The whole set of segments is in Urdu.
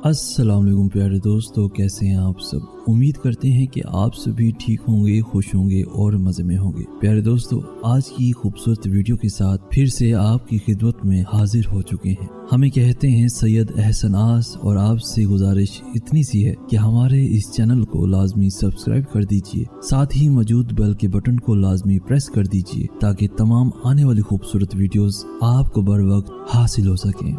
السلام علیکم پیارے دوستو، کیسے ہیں آپ سب؟ امید کرتے ہیں کہ آپ سبھی ٹھیک ہوں گے، خوش ہوں گے اور مزے میں ہوں گے۔ پیارے دوستو، آج کی خوبصورت ویڈیو کے ساتھ پھر سے آپ کی خدمت میں حاضر ہو چکے ہیں۔ ہمیں کہتے ہیں سید احسن آس، اور آپ سے گزارش اتنی سی ہے کہ ہمارے اس چینل کو لازمی سبسکرائب کر دیجئے، ساتھ ہی موجود بیل کے بٹن کو لازمی پریس کر دیجئے تاکہ تمام آنے والی خوبصورت ویڈیوز آپ کو بر وقت حاصل ہو سکیں۔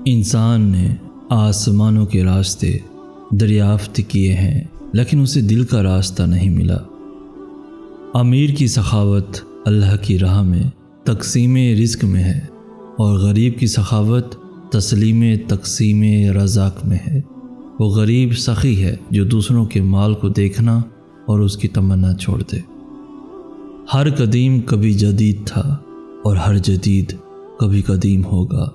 انسان نے آسمانوں کے راستے دریافت کیے ہیں، لیکن اسے دل کا راستہ نہیں ملا۔ امیر کی سخاوت اللہ کی راہ میں تقسیم رزق میں ہے، اور غریب کی سخاوت تسلیم تقسیم رزاق میں ہے۔ وہ غریب سخی ہے جو دوسروں کے مال کو دیکھنا اور اس کی تمنا چھوڑ دے۔ ہر قدیم کبھی جدید تھا، اور ہر جدید کبھی قدیم ہوگا۔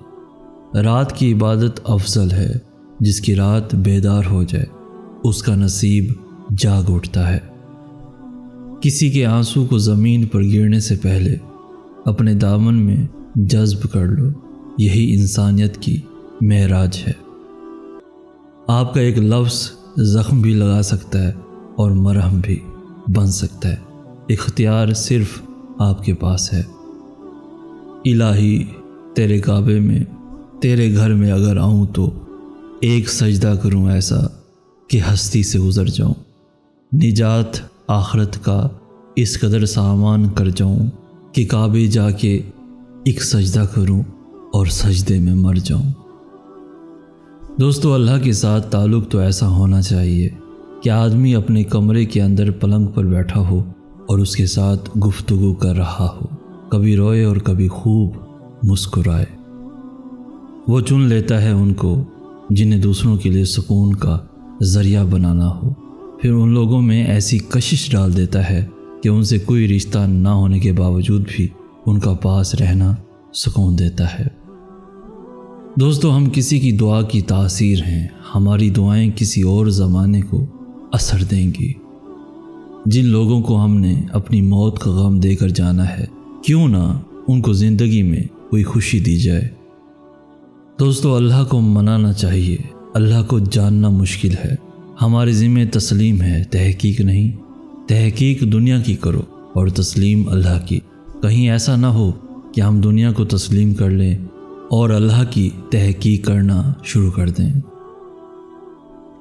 رات کی عبادت افضل ہے، جس کی رات بیدار ہو جائے اس کا نصیب جاگ اٹھتا ہے۔ کسی کے آنسو کو زمین پر گرنے سے پہلے اپنے دامن میں جذب کر لو، یہی انسانیت کی معراج ہے۔ آپ کا ایک لفظ زخم بھی لگا سکتا ہے اور مرہم بھی بن سکتا ہے۔ اختیار صرف آپ کے پاس ہے۔ الہی، تیرے کعبے میں، تیرے گھر میں اگر آؤں تو ایک سجدہ کروں ایسا کہ ہستی سے گزر جاؤں۔ نجات آخرت کا اس قدر سامان کر جاؤں کہ کعبے جا کے ایک سجدہ کروں اور سجدے میں مر جاؤں۔ دوستو، اللہ کے ساتھ تعلق تو ایسا ہونا چاہیے کہ آدمی اپنے کمرے کے اندر پلنگ پر بیٹھا ہو اور اس کے ساتھ گفتگو کر رہا ہو، کبھی روئے اور کبھی خوب مسکرائے۔ وہ چن لیتا ہے ان کو جنہیں دوسروں کے لیے سکون کا ذریعہ بنانا ہو، پھر ان لوگوں میں ایسی کشش ڈال دیتا ہے کہ ان سے کوئی رشتہ نہ ہونے کے باوجود بھی ان کا پاس رہنا سکون دیتا ہے۔ دوستو، ہم کسی کی دعا کی تاثیر ہیں۔ ہماری دعائیں کسی اور زمانے کو اثر دیں گی۔ جن لوگوں کو ہم نے اپنی موت کا غم دے کر جانا ہے، کیوں نہ ان کو زندگی میں کوئی خوشی دی جائے۔ دوستو، اللہ کو منانا چاہیے، اللہ کو جاننا مشکل ہے۔ ہمارے ذمہ تسلیم ہے، تحقیق نہیں۔ تحقیق دنیا کی کرو اور تسلیم اللہ کی۔ کہیں ایسا نہ ہو کہ ہم دنیا کو تسلیم کر لیں اور اللہ کی تحقیق کرنا شروع کر دیں۔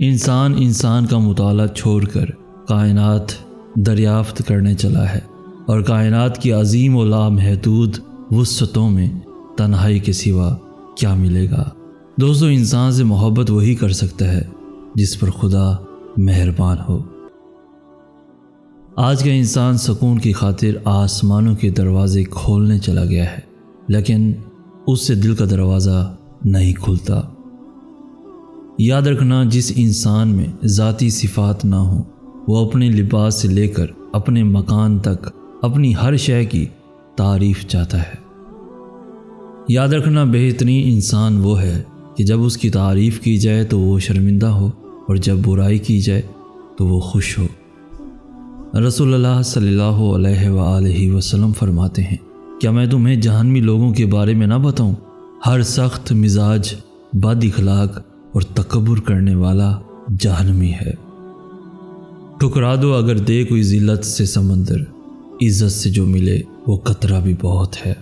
انسان کا مطالعہ چھوڑ کر کائنات دریافت کرنے چلا ہے، اور کائنات کی عظیم و لامحدود وسعتوں میں تنہائی کے سوا کیا ملے گا؟ دوستو، انسان سے محبت وہی کر سکتا ہے جس پر خدا مہربان ہو۔ آج کا انسان سکون کی خاطر آسمانوں کے دروازے کھولنے چلا گیا ہے، لیکن اس سے دل کا دروازہ نہیں کھلتا۔ یاد رکھنا، جس انسان میں ذاتی صفات نہ ہوں، وہ اپنے لباس سے لے کر اپنے مکان تک اپنی ہر شے کی تعریف چاہتا ہے۔ یاد رکھنا، بہترین انسان وہ ہے کہ جب اس کی تعریف کی جائے تو وہ شرمندہ ہو، اور جب برائی کی جائے تو وہ خوش ہو۔ رسول اللہ صلی اللہ علیہ وآلہ وسلم فرماتے ہیں، کیا میں تمہیں جہنمی لوگوں کے بارے میں نہ بتاؤں؟ ہر سخت مزاج، بد اخلاق اور تکبر کرنے والا جہنمی ہے۔ ٹھکرا دو اگر دے کوئی ذلت سے سمندر، عزت سے جو ملے وہ قطرہ بھی بہت ہے۔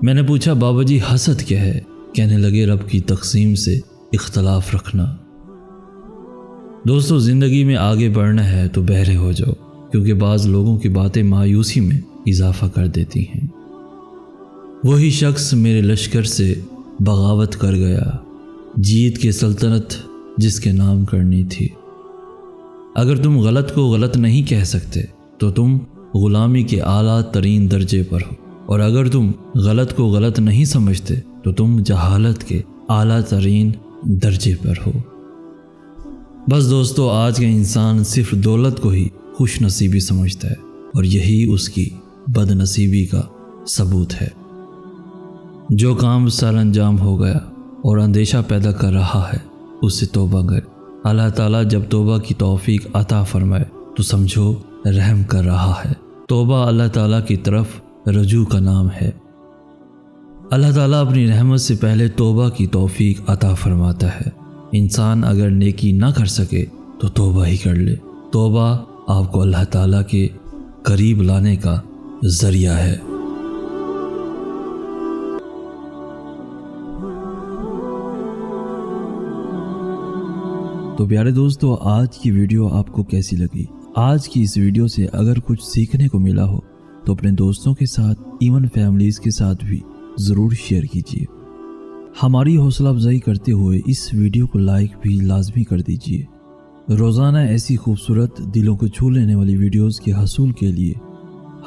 میں نے پوچھا، بابا جی حسد کیا ہے؟ کہنے لگے، رب کی تقسیم سے اختلاف رکھنا۔ دوستو، زندگی میں آگے بڑھنا ہے تو بہرے ہو جاؤ، کیونکہ بعض لوگوں کی باتیں مایوسی میں اضافہ کر دیتی ہیں۔ وہی شخص میرے لشکر سے بغاوت کر گیا، جیت کی سلطنت جس کے نام کرنی تھی۔ اگر تم غلط کو غلط نہیں کہہ سکتے تو تم غلامی کے اعلیٰ ترین درجے پر ہو، اور اگر تم غلط کو غلط نہیں سمجھتے تو تم جہالت کے اعلیٰ ترین درجے پر ہو۔ بس دوستو، آج کا انسان صرف دولت کو ہی خوش نصیبی سمجھتا ہے، اور یہی اس کی بد نصیبی کا ثبوت ہے۔ جو کام سر انجام ہو گیا اور اندیشہ پیدا کر رہا ہے، اس سے توبہ کر۔ اللہ تعالیٰ جب توبہ کی توفیق عطا فرمائے تو سمجھو رحم کر رہا ہے، توبہ اللہ تعالیٰ کی طرف رجوع کا نام ہے۔ اللہ تعالیٰ اپنی رحمت سے پہلے توبہ کی توفیق عطا فرماتا ہے۔ انسان اگر نیکی نہ کر سکے تو توبہ ہی کر لے۔ توبہ آپ کو اللہ تعالیٰ کے قریب لانے کا ذریعہ ہے۔ تو پیارے دوستو، آج کی ویڈیو آپ کو کیسی لگی؟ آج کی اس ویڈیو سے اگر کچھ سیکھنے کو ملا ہو تو اپنے دوستوں کے ساتھ، ایون فیملیز کے ساتھ بھی ضرور شیئر کیجیے۔ ہماری حوصلہ افزائی کرتے ہوئے اس ویڈیو کو لائک بھی لازمی کر دیجیے۔ روزانہ ایسی خوبصورت دلوں کو چھو لینے والی ویڈیوز کے حصول کے لیے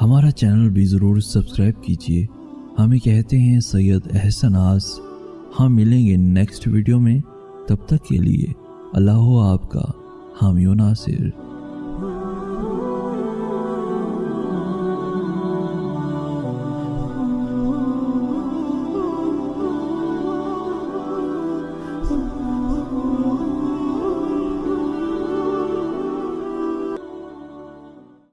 ہمارا چینل بھی ضرور سبسکرائب کیجیے۔ ہمیں کہتے ہیں سید احسن آس۔ ہم ملیں گے نیکسٹ ویڈیو میں، تب تک کے لیے اللہ ہو آپ کا حامی و ناصر۔